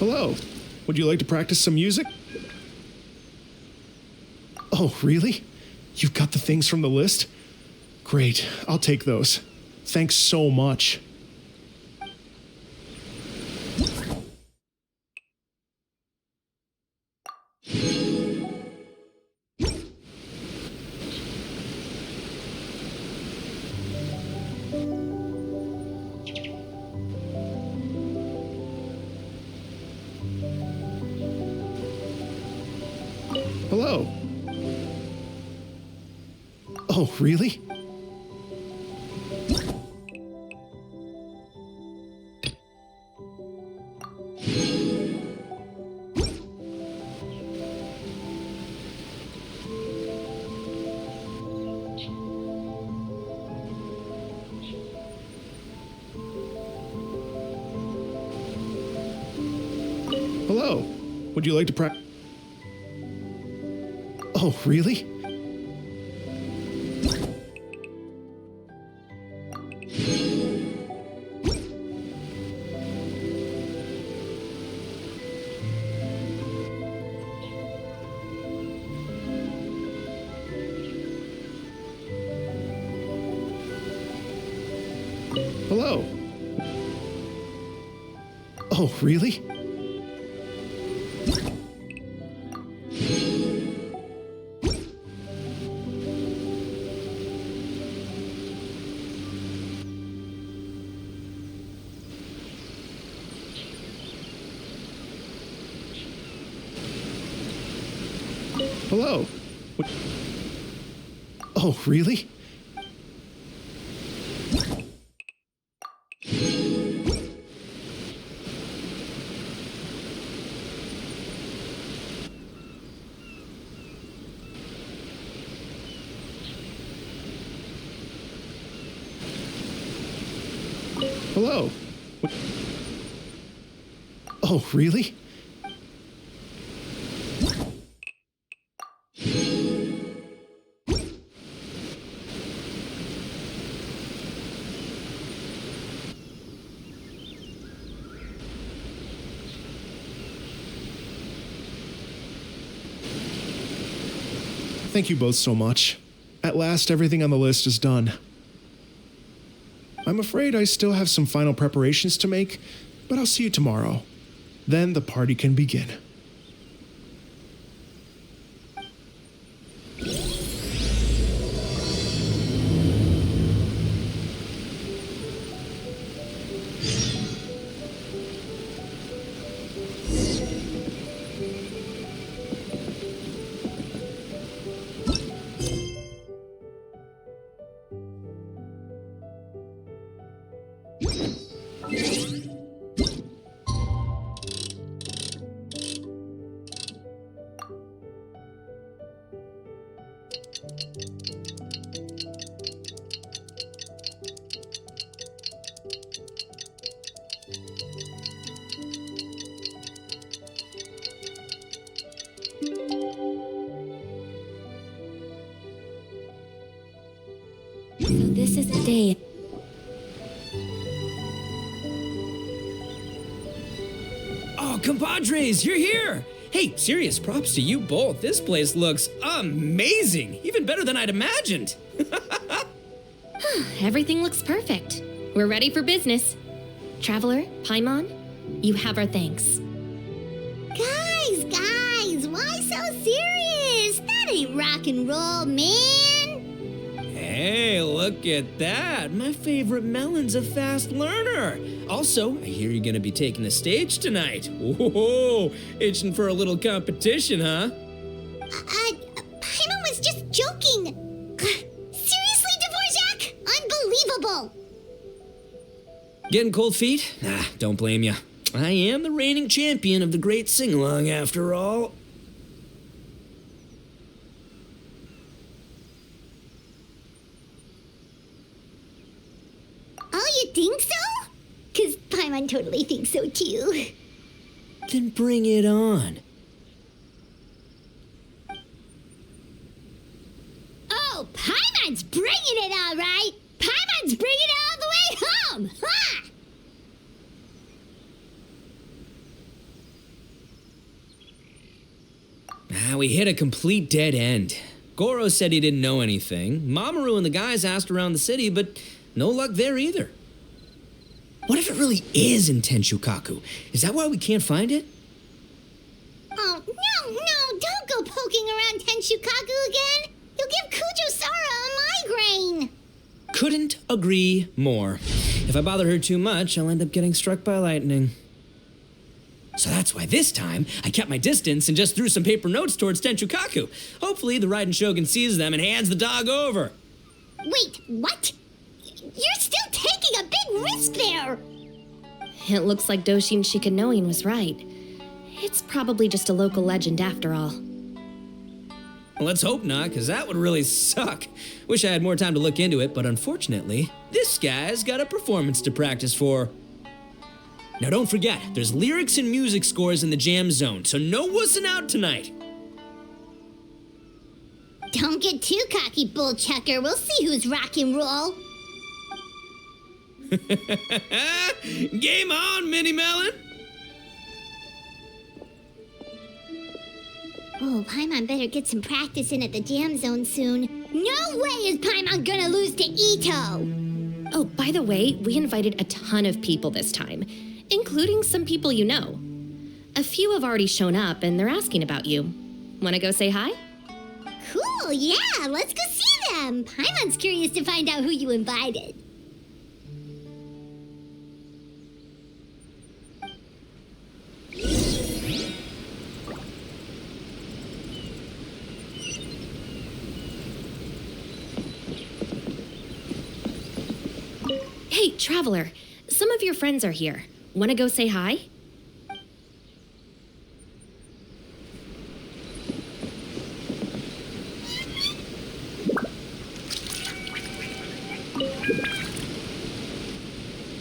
Hello. Would you like to practice some music? Oh, really? You've got the things from the list? Great, I'll take those. Thanks so much. Hello. Oh, really? Hello. Would you like to practice? Oh, really? Hello. Oh, really? Hello. Oh, really? Hello. Oh, really? Thank you both so much. At last, everything on the list is done. I'm afraid I still have some final preparations to make, but I'll see you tomorrow. Then the party can begin. So this is the day. Oh, compadres, you're here! Hey, serious props to you both. This place looks amazing! Even better than I'd imagined! Everything looks perfect. We're ready for business. Traveler, Paimon, you have our thanks. Guys, why so serious? That ain't rock and roll, man. Hey, look at that! My favorite melon's a fast learner! Also, I hear you're gonna be taking the stage tonight. Whoa, itching for a little competition, huh? Paimon was just joking. Seriously, Dvorak? Unbelievable. Getting cold feet? Nah, don't blame you. I am the reigning champion of the great sing-along, after all. Oh, you think so? 'Cause Paimon totally thinks so too. Then bring it on. Oh, Paimon's bringing it all right. Paimon's bringing it all the way home. Ha! Now we hit a complete dead end. Goro said he didn't know anything. Mamoru and the guys asked around the city, but no luck there either. What if it really is in Tenshukaku? Is that why we can't find it? Oh, no, don't go poking around Tenshukaku again. You'll give Kujo-Sara a migraine. Couldn't agree more. If I bother her too much, I'll end up getting struck by lightning. So that's why this time, I kept my distance and just threw some paper notes towards Tenshukaku. Hopefully, the Raiden Shogun sees them and hands the dog over. Wait, what? You're still taking a big risk there. It looks like Doshin Shikanoin was right. It's probably just a local legend after all. Well, let's hope not, because that would really suck. Wish I had more time to look into it, but unfortunately, this guy's got a performance to practice for. Now don't forget, there's lyrics and music scores in the jam zone, so no wussing out tonight. Don't get too cocky, bullchucker. We'll see who's rock and roll. Game on, Mini Melon! Oh, Paimon better get some practice in at the jam zone soon. No way is Paimon gonna lose to Ito! Oh, by the way, we invited a ton of people this time, including some people you know. A few have already shown up and they're asking about you. Wanna go say hi? Cool, yeah, let's go see them. Paimon's curious to find out who you invited. Hey, Traveler, some of your friends are here. Wanna go say hi?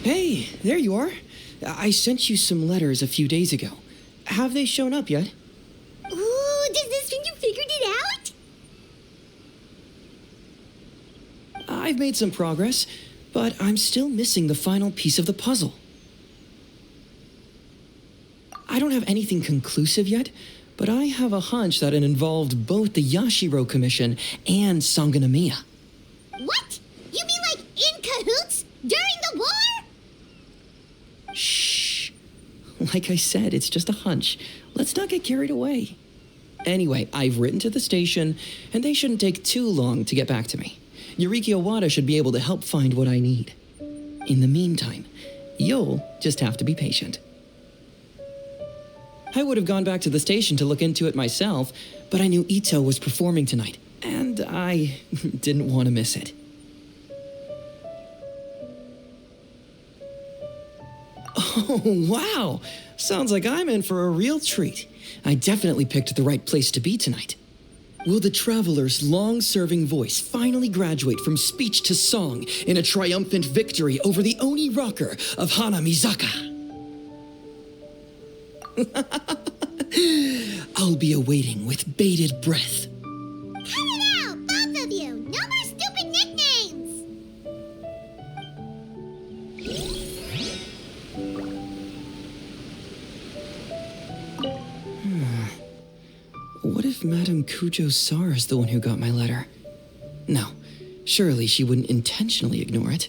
Hey, there you are. I sent you some letters a few days ago. Have they shown up yet? Ooh, does this mean you figured it out? I've made some progress, but I'm still missing the final piece of the puzzle. I don't have anything conclusive yet, but I have a hunch that it involved both the Yashiro Commission and Sangonomiya. What? You mean like in cahoots? During the war? Shh. Like I said, it's just a hunch. Let's not get carried away. Anyway, I've written to the station, and they shouldn't take too long to get back to me. Yuriki Owada should be able to help find what I need. In the meantime, you'll just have to be patient. I would have gone back to the station to look into it myself, but I knew Ito was performing tonight, and I didn't want to miss it. Oh, wow! Sounds like I'm in for a real treat. I definitely picked the right place to be tonight. Will the Traveler's long-serving voice finally graduate from speech to song in a triumphant victory over the Oni rocker of Hanamizaka? I'll be awaiting with bated breath. Cut it out, both of you! No more stupid nicknames! What if Madame Kujo-Sara is the one who got my letter? No, surely she wouldn't intentionally ignore it.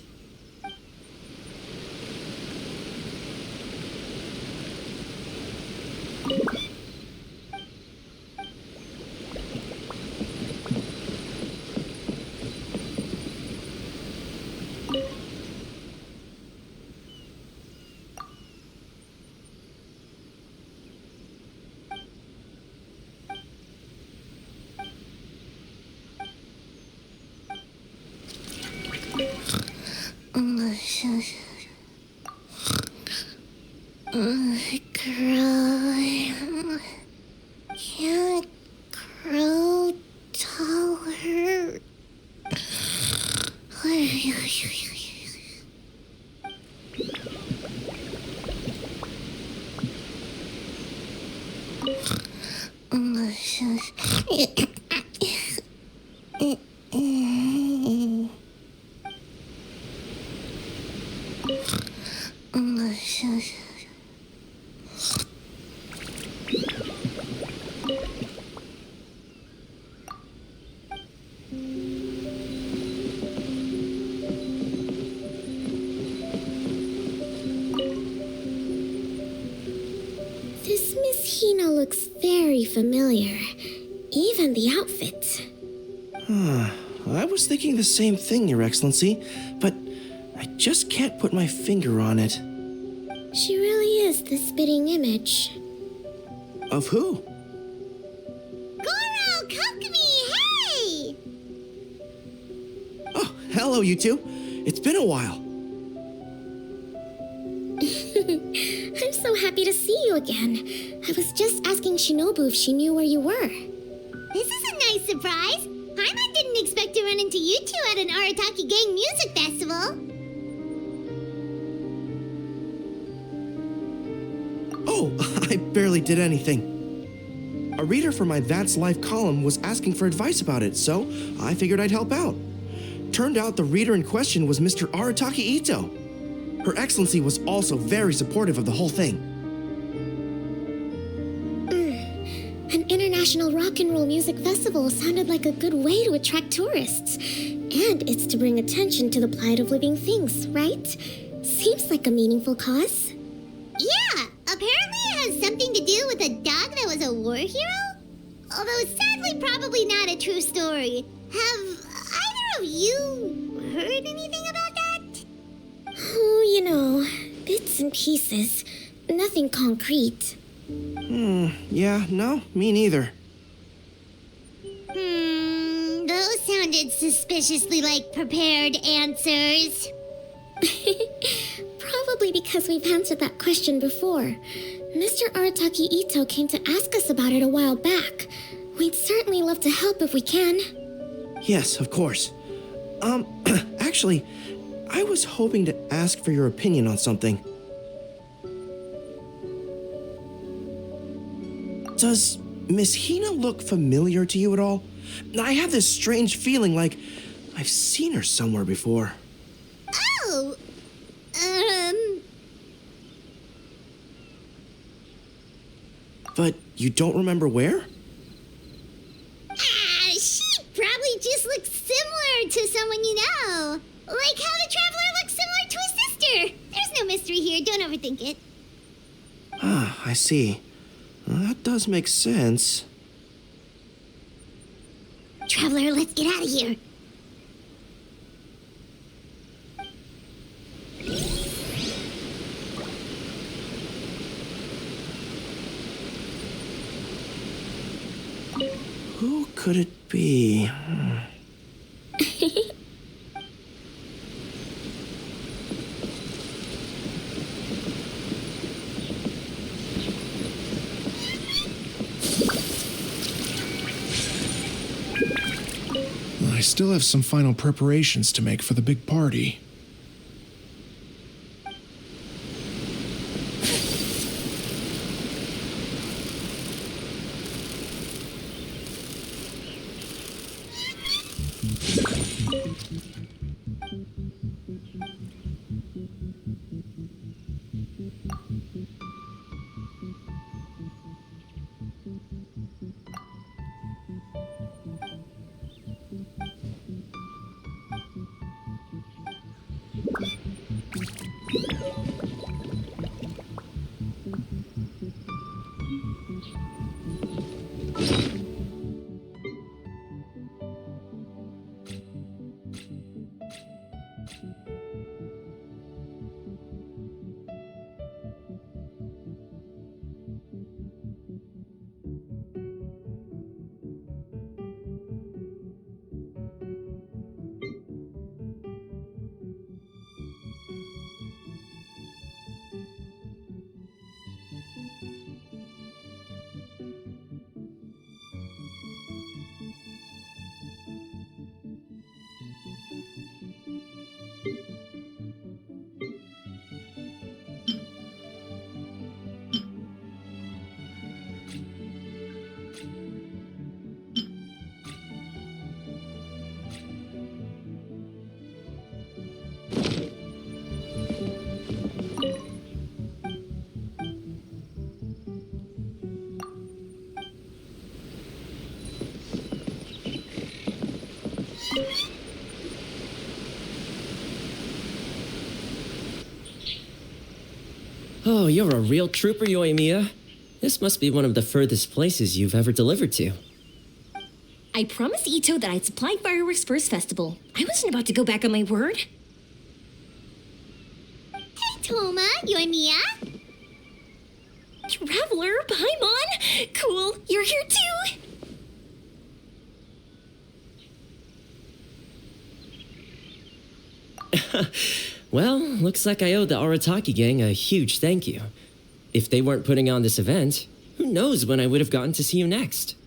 Can't grow taller. very familiar. Even the outfit. I was thinking the same thing, Your Excellency, but I just can't put my finger on it. She really is the spitting image. Of who? Goro, Kokomi, hey! Oh, hello, you two. It's been a while. I'm so happy to see you again. I was just asking Shinobu if she knew where you were. This is a nice surprise. Paimon didn't expect to run into you two at an Arataki Gang music festival. Oh, I barely did anything. A reader for my That's Life column was asking for advice about it, so I figured I'd help out. Turned out the reader in question was Mr. Arataki Ito. Her Excellency was also very supportive of the whole thing. An international rock and roll music festival sounded like a good way to attract tourists. And it's to bring attention to the plight of living things, right? Seems like a meaningful cause. Yeah, apparently it has something to do with a dog that was a war hero? Although sadly probably not a true story. Have either of you heard anything about that? Oh, you know, bits and pieces. Nothing concrete. Yeah, no, me neither. Those sounded suspiciously like prepared answers. Probably because we've answered that question before. Mr. Arataki Ito came to ask us about it a while back. We'd certainly love to help if we can. Yes, of course. Actually, I was hoping to ask for your opinion on something. Does Miss Hina look familiar to you at all? I have this strange feeling like I've seen her somewhere before. Oh! But you don't remember where? She probably just looks similar to someone you know. Like how the Traveler looks similar to his sister. There's no mystery here, don't overthink it. Ah, I see. Well, that does make sense. Traveler, let's get out of here. Who could it be? I still have some final preparations to make for the big party. Oh, you're a real trooper, Yoimiya. This must be one of the furthest places you've ever delivered to. I promised Ito that I'd supply fireworks for his festival. I wasn't about to go back on my word. Hey, Toma, you and Mia? Traveler, hi, Mon! Cool, you're here too! Well, looks like I owe the Arataki gang a huge thank you. If they weren't putting on this event, who knows when I would have gotten to see you next.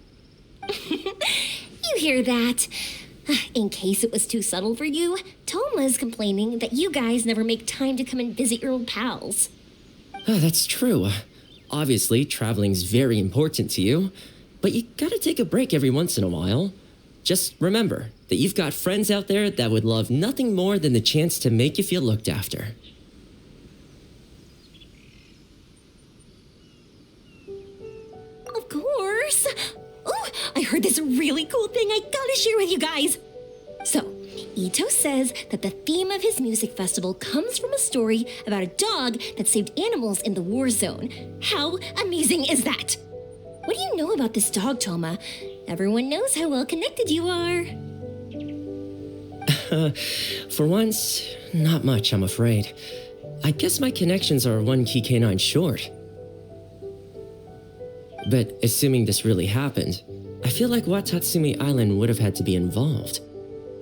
You hear that? In case it was too subtle for you, Toma's complaining that you guys never make time to come and visit your old pals. That's true. Obviously, traveling's very important to you, but you gotta take a break every once in a while. Just remember that you've got friends out there that would love nothing more than the chance to make you feel looked after. Of course. Ooh, I heard this really cool thing I gotta share with you guys. So, Ito says that the theme of his music festival comes from a story about a dog that saved animals in the war zone. How amazing is that? What do you know about this dog, Toma? Everyone knows how well connected you are. For once, not much, I'm afraid. I guess my connections are one key canine short. But assuming this really happened, I feel like Watatsumi Island would have had to be involved.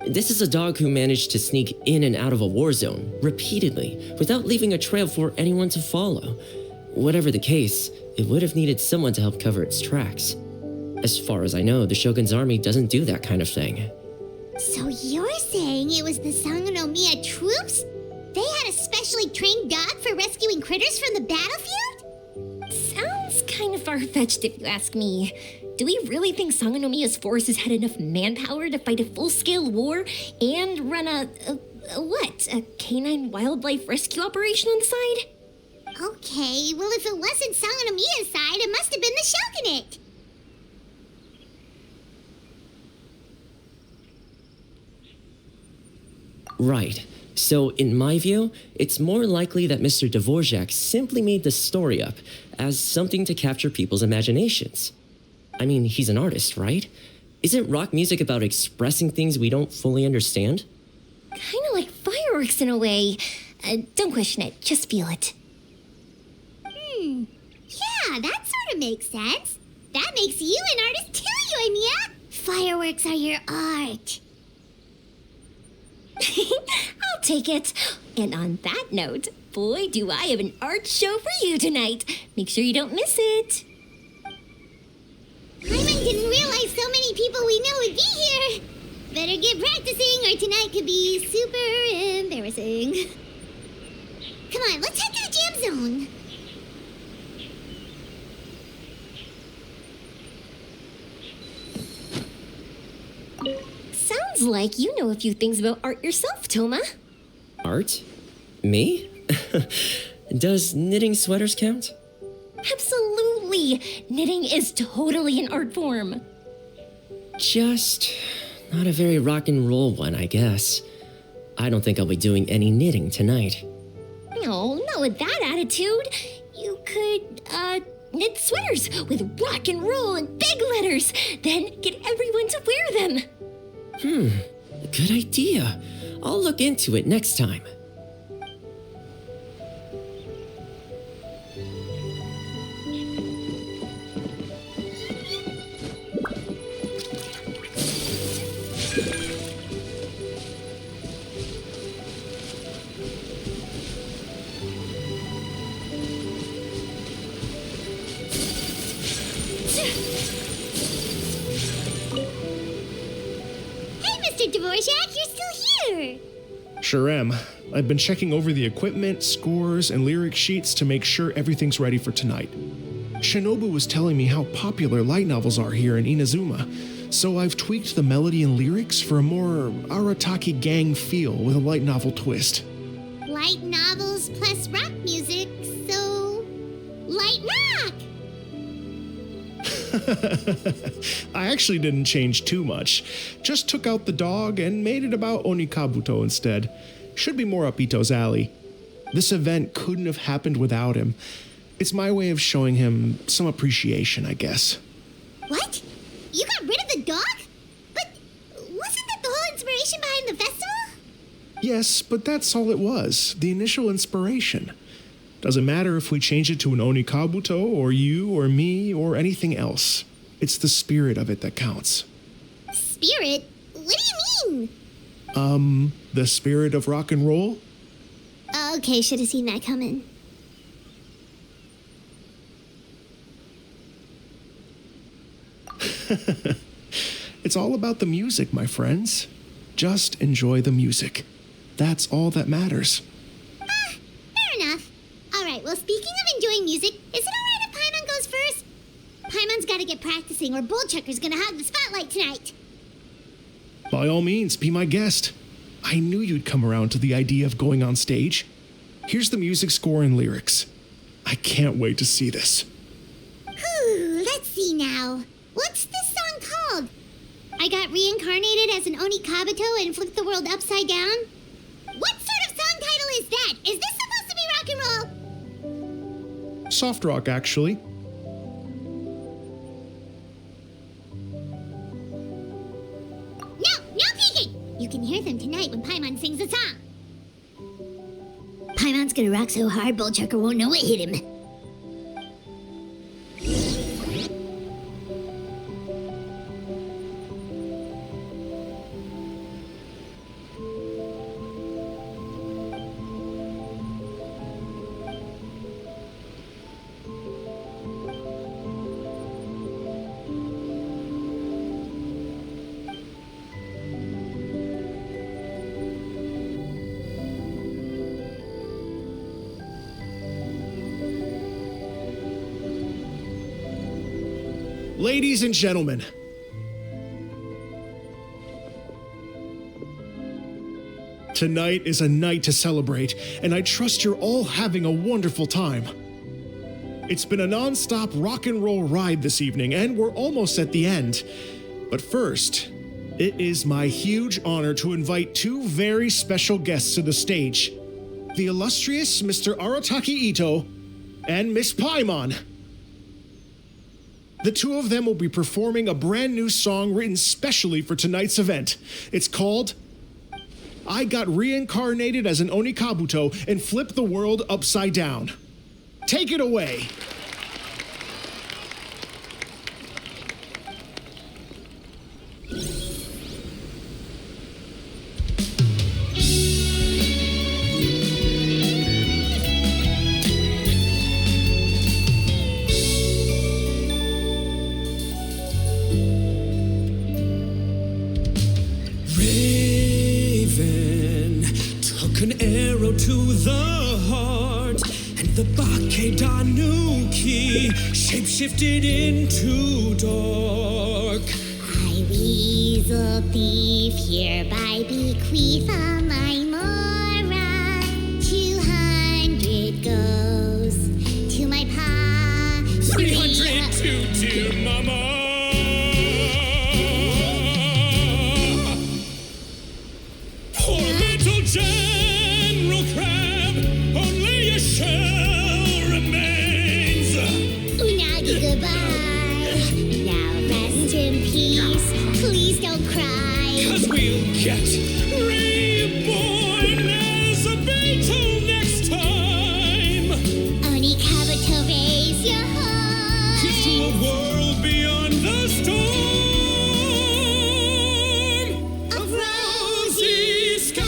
This is a dog who managed to sneak in and out of a war zone repeatedly without leaving a trail for anyone to follow. Whatever the case, it would have needed someone to help cover its tracks. As far as I know, the Shogun's army doesn't do that kind of thing. So you're saying it was the Sangonomiya troops? They had a specially trained dog for rescuing critters from the battlefield? Sounds kind of far-fetched if you ask me. Do we really think Sangonomiya's forces had enough manpower to fight a full-scale war and run a canine wildlife rescue operation on the side? Okay, well if it wasn't Sangonomiya's side, it must have been the Shogunate. Right. So, in my view, it's more likely that Mr. Dvorak simply made the story up as something to capture people's imaginations. I mean, he's an artist, right? Isn't rock music about expressing things we don't fully understand? Kinda like fireworks in a way. Don't question it, just feel it. Yeah, that sort of makes sense. That makes you an artist too, Yoimiya. Fireworks are your art. I'll take it. And on that note, boy, do I have an art show for you tonight. Make sure you don't miss it. Hyman didn't realize so many people we know would be here. Better get practicing or tonight could be super embarrassing. Come on, let's head to the jam zone. Sounds like you know a few things about art yourself, Toma. Art? Me? Does knitting sweaters count? Absolutely. Knitting is totally an art form. Just not a very rock and roll one, I guess. I don't think I'll be doing any knitting tonight. No, not with that attitude. You could, knit sweaters with rock and roll and big letters, then get everyone to wear them. Good idea. I'll look into it next time. Mr. Dvorak, you're still here! Sure am. I've been checking over the equipment, scores, and lyric sheets to make sure everything's ready for tonight. Shinobu was telling me how popular light novels are here in Inazuma, so I've tweaked the melody and lyrics for a more Arataki gang feel with a light novel twist. Light novels plus rock music, so... light rock! I actually didn't change too much. Just took out the dog and made it about Onikabuto instead. Should be more up Ito's alley. This event couldn't have happened without him. It's my way of showing him some appreciation, I guess. What? You got rid of the dog? But wasn't that the whole inspiration behind the festival? Yes, but that's all it was, the initial inspiration. Doesn't matter if we change it to an Onikabuto, or you, or me, or anything else. It's the spirit of it that counts. Spirit? What do you mean? The spirit of rock and roll? Okay, should have seen that coming. It's all about the music, my friends. Just enjoy the music. That's all that matters. Fair enough. Alright, well, speaking of enjoying music, is it alright if Paimon goes first? Paimon's gotta get practicing, or Bullchucker's gonna hog the spotlight tonight. By all means, be my guest. I knew you'd come around to the idea of going on stage. Here's the music score and lyrics. I can't wait to see this. Whew, let's see now. What's this song called? I got reincarnated as an Onikabuto and flipped the world upside down? What sort of song title is that? Is this supposed to be rock and roll? Soft rock, actually. No peeking! You can hear them tonight when Paimon sings a song. Paimon's gonna rock so hard, Bullchucker won't know what hit him. Ladies and gentlemen, tonight is a night to celebrate, and I trust you're all having a wonderful time. It's been a non-stop rock and roll ride this evening, and we're almost at the end. But first, it is my huge honor to invite two very special guests to the stage. The illustrious Mr. Arataki Ito and Miss Paimon. The two of them will be performing a brand new song written specially for tonight's event. It's called I Got Reincarnated as an Onikabuto and Flipped the World Upside Down. Take it away. An arrow to the heart, and the Bakedanuki shapeshifted into dark. I, weasel thief, hereby bequeath all my mora. 200 goes to my pa. 300 to dear mama. Poor little General Crab, only a shell remains. Unagi, goodbye. Now rest in peace. Please don't cry. 'Cause we'll get reborn as a beetle next time. Onikabuto, raise your heart. To a world beyond the storm of rosy skies.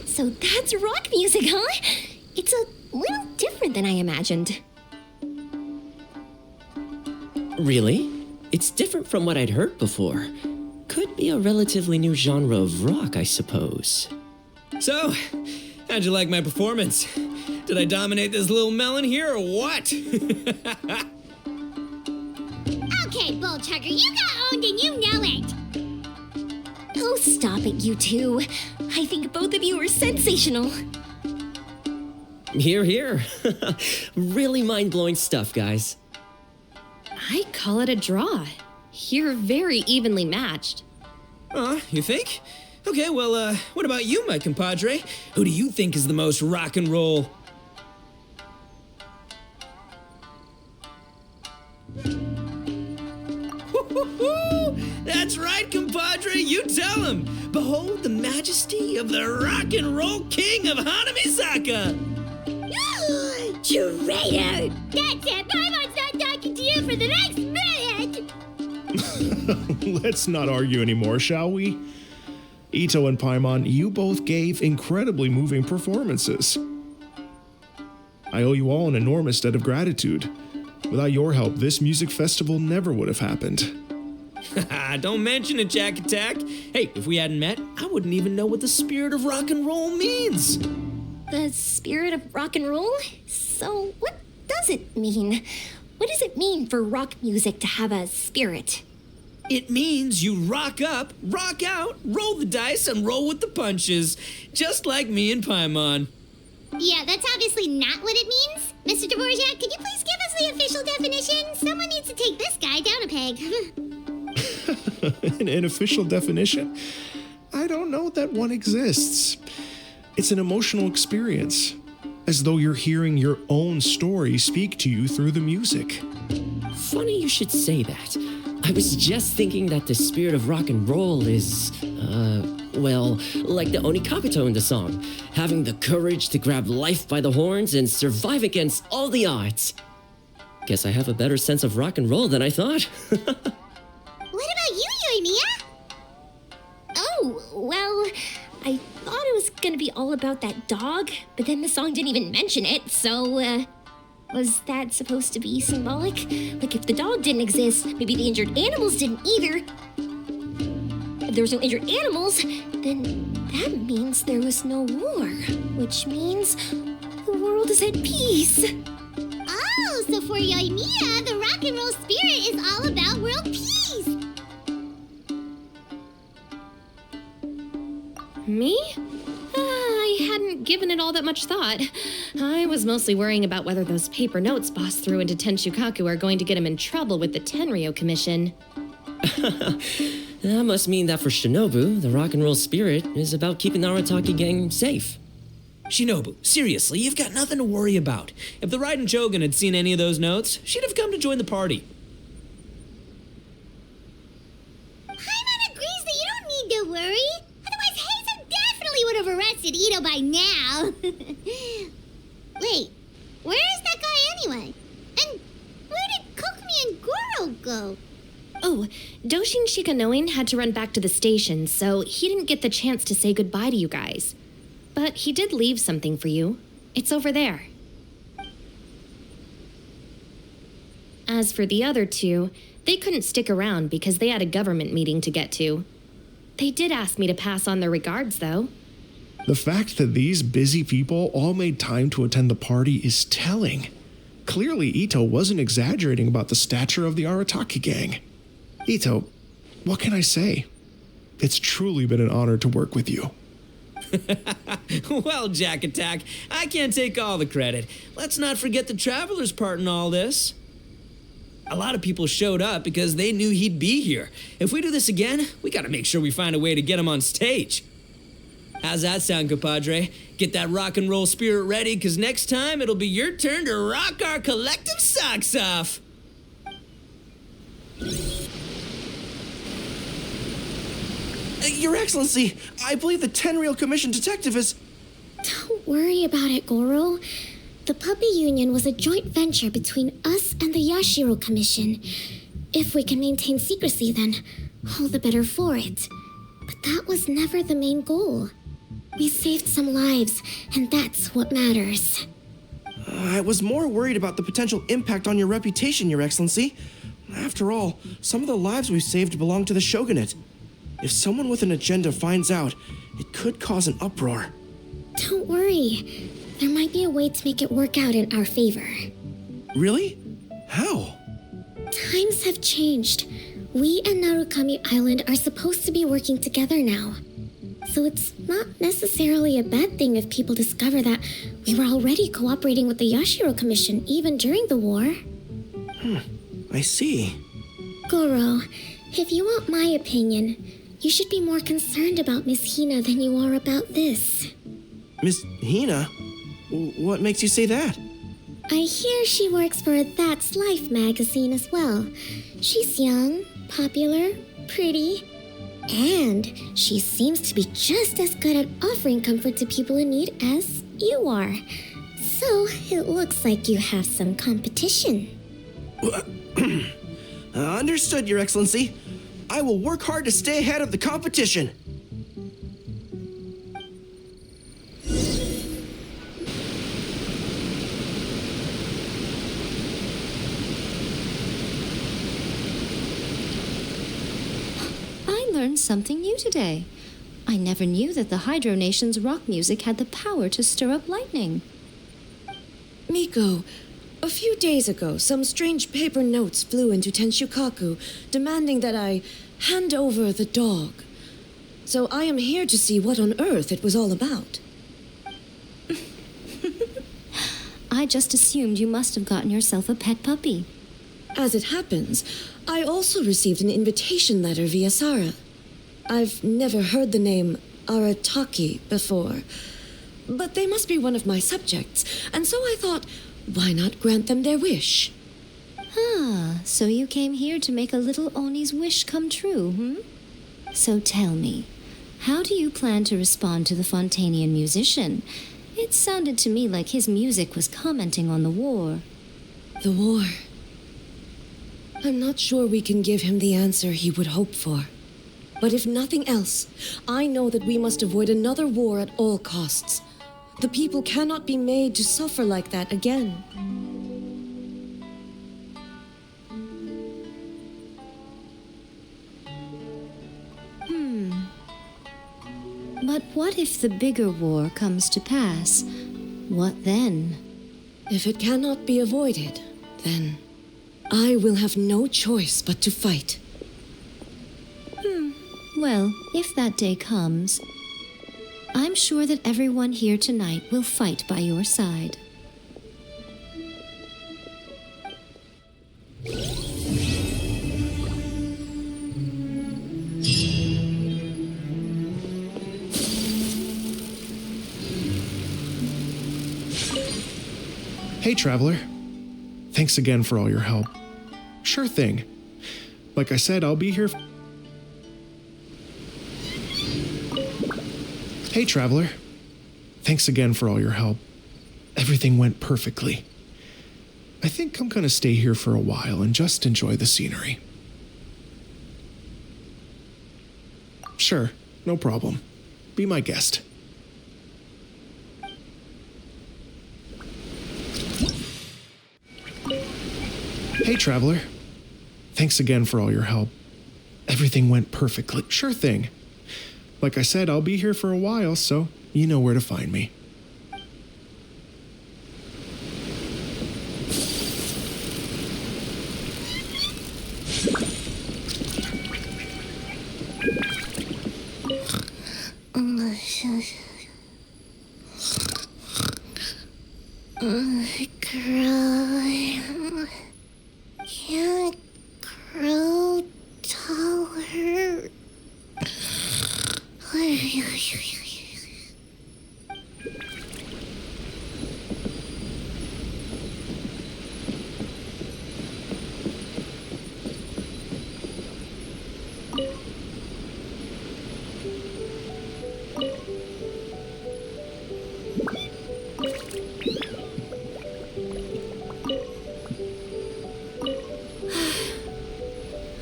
So that's rock music, huh? It's a little different than I imagined. Really? It's different from what I'd heard before. could be a relatively new genre of rock, I suppose. So, how'd you like my performance? Did I dominate this little melon here or what? Okay, Bull Chugger, you got owned and you know it. Oh, stop it, you two. I think both of you are sensational. Hear, hear. Really mind-blowing stuff, guys. I call it a draw. You're very evenly matched. You think? Okay, well, what about you, my compadre? Who do you think is the most rock and roll? That's right, compadre, you tell him. Behold the majesty of the rock and roll king of Hanamisaka. Traitor! That's it! Paimon's not talking to you for the next minute! Let's not argue anymore, shall we? Ito and Paimon, you both gave incredibly moving performances. I owe you all an enormous debt of gratitude. Without your help, this music festival never would have happened. Don't mention it, Jack Attack. Hey, if we hadn't met, I wouldn't even know what the spirit of rock and roll means. The spirit of rock and roll? So, what does it mean? What does it mean for rock music to have a spirit? It means you rock up, rock out, roll the dice, and roll with the punches. Just like me and Paimon. Yeah, that's obviously not what it means. Mr. Dvorak, could you please give us the official definition? Someone needs to take this guy down a peg. An official definition? I don't know that one exists. It's an emotional experience, as though you're hearing your own story speak to you through the music. Funny you should say that. I was just thinking that the spirit of rock and roll is, well, like the Onikabito in the song, having the courage to grab life by the horns and survive against all the odds. Guess I have a better sense of rock and roll than I thought. What about you, Yoimiya? Oh, well, I thought it was gonna be all about that dog, but then the song didn't even mention it, so, was that supposed to be symbolic? Like, if the dog didn't exist, maybe the injured animals didn't either. If there was no injured animals, then that means there was no war, which means the world is at peace. Oh, so for Yoimiya, the rock and roll spirit is all about world peace. Me? I hadn't given it all that much thought. I was mostly worrying about whether those paper notes Boss threw into Tenshukaku are going to get him in trouble with the Tenryo Commission. That must mean that for Shinobu, the rock and roll spirit is about keeping the Arataki gang safe. Shinobu, seriously, you've got nothing to worry about. If the Raiden Shogun had seen any of those notes, she'd have come to join the party. Paimon agrees that you don't need to worry. Otherwise, Heizo definitely would have arrested Ito by now. Wait, where is that guy anyway? And where did Kokumi and Goro go? Oh, Doshin Shikanoin had to run back to the station, so he didn't get the chance to say goodbye to you guys. But he did leave something for you. It's over there. As for the other two, they couldn't stick around because they had a government meeting to get to. They did ask me to pass on their regards, though. The fact that these busy people all made time to attend the party is telling. Clearly, Ito wasn't exaggerating about the stature of the Arataki gang. Ito, what can I say? It's truly been an honor to work with you. Well, Jack Attack, I can't take all the credit. Let's not forget the Traveler's part in all this. A lot of people showed up because they knew he'd be here. If we do this again, we gotta make sure we find a way to get him on stage. How's that sound, compadre? Get that rock and roll spirit ready, because next time it'll be your turn to rock our collective socks off. Your Excellency, I believe the Tenryo Commission detective is... Don't worry about it, Goro. The puppy union was a joint venture between us and the Yashiro Commission. If we can maintain secrecy, then all the better for it. But that was never the main goal. We saved some lives, and that's what matters. I was more worried about the potential impact on your reputation, Your Excellency. After all, some of the lives we've saved belong to the Shogunate. If someone with an agenda finds out, it could cause an uproar. Don't worry. There might be a way to make it work out in our favor. Really? How? Times have changed. We and Narukami Island are supposed to be working together now. So it's not necessarily a bad thing if people discover that we were already cooperating with the Yashiro Commission even during the war. I see. Goro, if you want my opinion, you should be more concerned about Miss Hina than you are about this. Miss Hina? What makes you say that? I hear she works for That's Life magazine as well. She's young, popular, pretty, and she seems to be just as good at offering comfort to people in need as you are. So it looks like you have some competition. Understood, Your Excellency. I will work hard to stay ahead of the competition. I learned something new today. I never knew that the Hydro Nation's rock music had the power to stir up lightning. Miko, a few days ago, some strange paper notes flew into Tenshukaku, demanding that I hand over the dog. So I am here to see what on earth it was all about. I just assumed you must have gotten yourself a pet puppy. As it happens, I also received an invitation letter via Sara. I've never heard the name Arataki before, but they must be one of my subjects, and so I thought, why not grant them their wish? Ah, so you came here to make a little Oni's wish come true, So tell me, how do you plan to respond to the Fontanian musician? It sounded to me like his music was commenting on the war. The war. I'm not sure we can give him the answer he would hope for. But if nothing else, I know that we must avoid another war at all costs. The people cannot be made to suffer like that again. But what if the bigger war comes to pass? What then? If it cannot be avoided, then I will have no choice but to fight. Well, if that day comes, I'm sure that everyone here tonight will fight by your side. Hey, Traveler. Thanks again for all your help. Sure thing. Like I said, I'll be here. Hey, Traveler. Thanks again for all your help. Everything went perfectly. I think I'm gonna stay here for a while and just enjoy the scenery. Sure, no problem. Be my guest. Hey, Traveler. Thanks again for all your help. Everything went perfectly. Sure thing. Like I said, I'll be here for a while, so you know where to find me. Can't grow taller.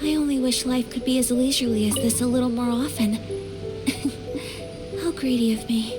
I only wish life could be as leisurely as this a little more often. How greedy of me.